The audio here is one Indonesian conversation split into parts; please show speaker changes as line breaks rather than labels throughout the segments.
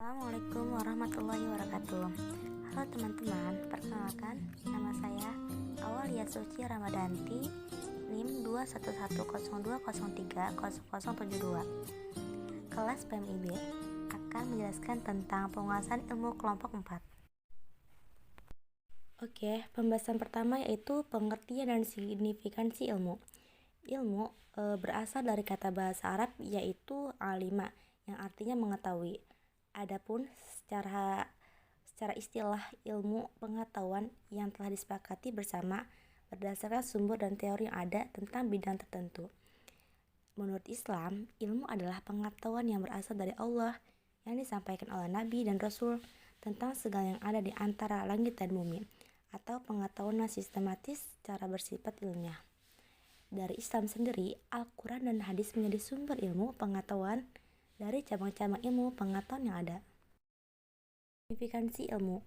Assalamualaikum warahmatullahi wabarakatuh. Halo teman-teman, perkenalkan nama saya Aulia Suci Ramadanti, NIM 21102030072. Kelas PMIB akan menjelaskan tentang penguasaan ilmu kelompok 4. Oke, pembahasan pertama yaitu pengertian dan signifikansi ilmu. Ilmu berasal dari kata bahasa Arab yaitu alima, yang artinya mengetahui. Adapun secara istilah, ilmu pengetahuan yang telah disepakati bersama berdasarkan sumber dan teori yang ada tentang bidang tertentu. Menurut Islam, ilmu adalah pengetahuan yang berasal dari Allah yang disampaikan oleh Nabi dan Rasul tentang segala yang ada di antara langit dan bumi, atau pengetahuan yang sistematis secara bersifat ilmiah. Dari Islam sendiri, Al-Quran dan hadis menjadi sumber ilmu pengetahuan dari cabang-cabang ilmu pengetahuan yang ada. Signifikansi ilmu.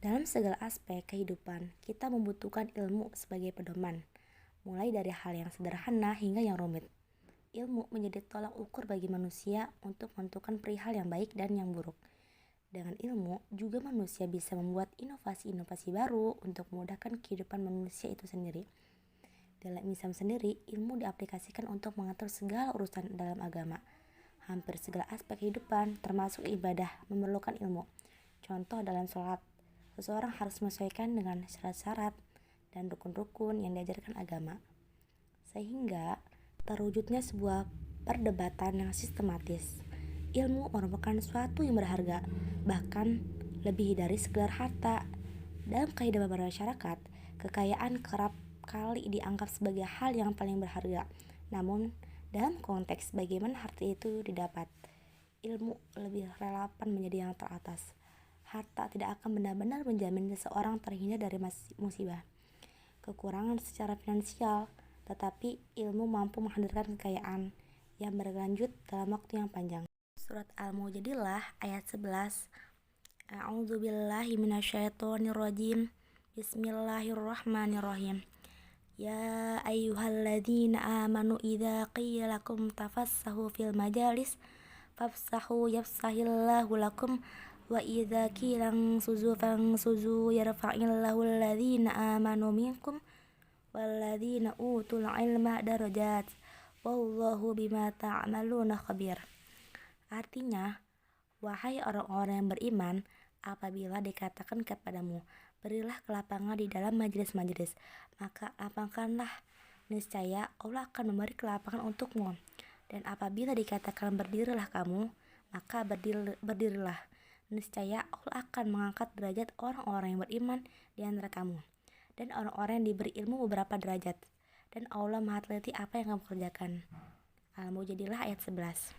Dalam segala aspek kehidupan, kita membutuhkan ilmu sebagai pedoman, mulai dari hal yang sederhana hingga yang rumit. Ilmu menjadi tolak ukur bagi manusia untuk menentukan perihal yang baik dan yang buruk. Dengan ilmu, juga manusia bisa membuat inovasi-inovasi baru untuk memudahkan kehidupan manusia itu sendiri. Dalam Islam sendiri, ilmu diaplikasikan untuk mengatur segala urusan dalam agama. Hampir segala aspek kehidupan, termasuk ibadah, memerlukan ilmu. Contoh dalam sholat, seseorang harus menyesuaikan dengan syarat-syarat dan rukun-rukun yang diajarkan agama, sehingga terwujudnya sebuah perdebatan yang sistematis. Ilmu merupakan suatu yang berharga, bahkan lebih dari sekedar harta. Dalam kehidupan bermasyarakat, kekayaan kerap kali dianggap sebagai hal yang paling berharga. Namun, dalam konteks bagaimana harta itu didapat, ilmu lebih relevan menjadi yang teratas. Harta tidak akan benar-benar menjamin seseorang terhindar dari musibah, kekurangan secara finansial, tetapi ilmu mampu menghadirkan kekayaan yang berlanjut dalam waktu yang panjang. Surat Al-Mujadilah ayat 11. A'udzubillahi minasyaitonirrajim. Bismillahirrahmanirrahim. Ya ayyuhalladzina amanu idza qila lakum tafassahu fil majalis fafsahu yafsahillahu lakum wa idza qila suzu fansuzu yarfa'illahu alladzina amanu minkum walladzina utul ilma darajat wallahu bima ta'maluna khabir. Artinya, wahai orang-orang yang beriman, apabila dikatakan kepadamu, berilah kelapangan di dalam majelis-majelis, maka lapangkanlah, niscaya Allah akan memberi kelapangan untukmu. Dan apabila dikatakan berdirilah kamu, maka berdirilah, niscaya Allah akan mengangkat derajat orang-orang yang beriman di antara kamu, dan orang-orang yang diberi ilmu beberapa derajat, dan Allah Maha teliti apa yang kamu kerjakan. Al-Mujadilah ayat 11.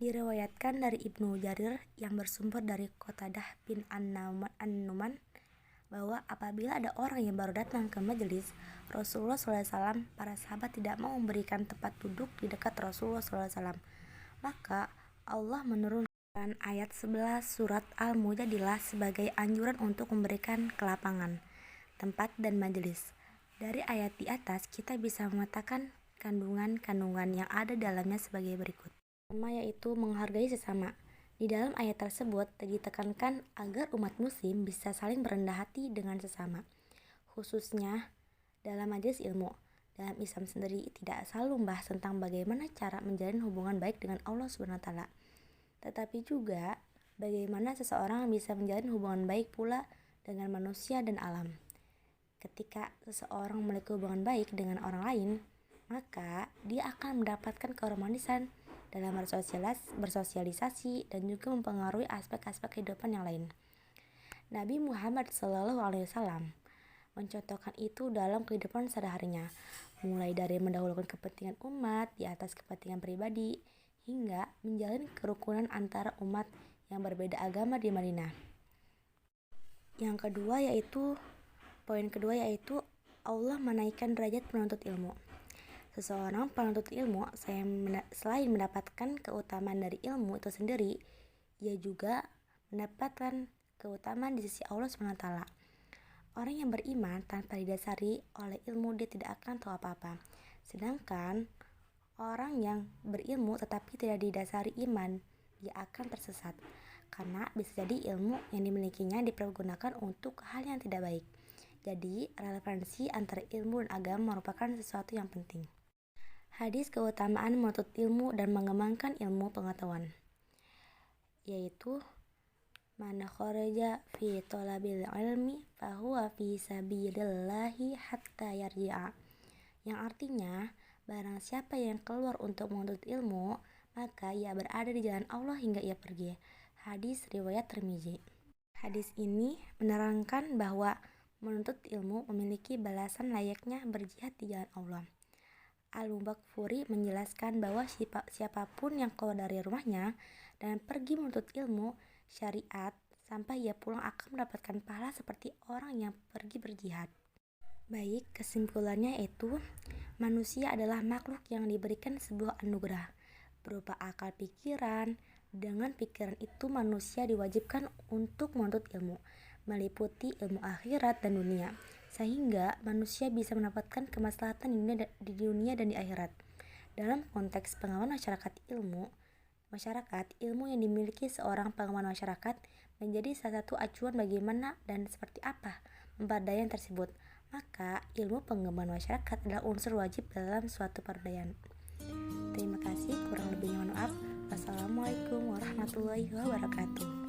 Diriwayatkan dari Ibnu Jarir yang bersumber dari Qatadah bin An-Numan bahwa apabila ada orang yang baru datang ke majelis Rasulullah SAW, para sahabat tidak mau memberikan tempat duduk di dekat Rasulullah SAW. Maka Allah menurunkan ayat 11 surat Al-Mujadilah sebagai anjuran untuk memberikan kelapangan, tempat dan majelis. Dari ayat di atas kita bisa memetakan kandungan-kandungan yang ada dalamnya sebagai berikut. Pertama yaitu menghargai sesama. Di dalam ayat tersebut ditekankan agar umat muslim bisa saling berendah hati dengan sesama, khususnya dalam majelis ilmu. Dalam Islam sendiri tidak selalu membahas tentang bagaimana cara menjalin hubungan baik dengan Allah SWT, tetapi juga bagaimana seseorang bisa menjalin hubungan baik pula dengan manusia dan alam. Ketika seseorang memiliki hubungan baik dengan orang lain, maka dia akan mendapatkan keharmonisan dalam bersosialisasi dan juga mempengaruhi aspek-aspek kehidupan yang lain. Nabi Muhammad SAW mencontohkan itu dalam kehidupan sehari-harinya, mulai dari mendahulukan kepentingan umat di atas kepentingan pribadi, hingga menjalin kerukunan antara umat yang berbeda agama di Madinah. Poin kedua yaitu Allah menaikkan derajat penuntut ilmu. Seseorang penuntut ilmu selain mendapatkan keutamaan dari ilmu itu sendiri, ia juga mendapatkan keutamaan di sisi Allah SWT. Orang yang beriman tanpa didasari oleh ilmu, dia tidak akan tahu apa-apa. Sedangkan orang yang berilmu tetapi tidak didasari iman, ia akan tersesat. Karena bisa jadi ilmu yang dimilikinya dipergunakan untuk hal yang tidak baik. Jadi, relevansi antara ilmu dan agama merupakan sesuatu yang penting. Hadis keutamaan menuntut ilmu dan mengembangkan ilmu pengetahuan, yaitu man kharaja fi talabil ilmi fahuwa fi sabilillahi hatta yarji'a, yang artinya barang siapa yang keluar untuk menuntut ilmu maka ia berada di jalan Allah hingga ia pergi. Hadis riwayat Tirmizi. Hadis ini menerangkan bahwa menuntut ilmu memiliki balasan layaknya berjihad di jalan Allah. Al-Mubarakfuri menjelaskan bahwa siapapun yang keluar dari rumahnya dan pergi menuntut ilmu syariat sampai ia pulang akan mendapatkan pahala seperti orang yang pergi berjihad. Baik, kesimpulannya itu manusia adalah makhluk yang diberikan sebuah anugerah berupa akal pikiran. Dengan pikiran itu manusia diwajibkan untuk menuntut ilmu, meliputi ilmu akhirat dan dunia, sehingga manusia bisa mendapatkan kemaslahatan di dunia dan di akhirat. Dalam konteks pengawalan masyarakat ilmu yang dimiliki seorang pengamat masyarakat menjadi salah satu acuan bagaimana dan seperti apa pemberdayaan tersebut. Maka ilmu pengembangan masyarakat adalah unsur wajib dalam suatu pemberdayaan. Terima kasih, kurang lebihnya mohon maaf. Wassalamualaikum warahmatullahi wabarakatuh.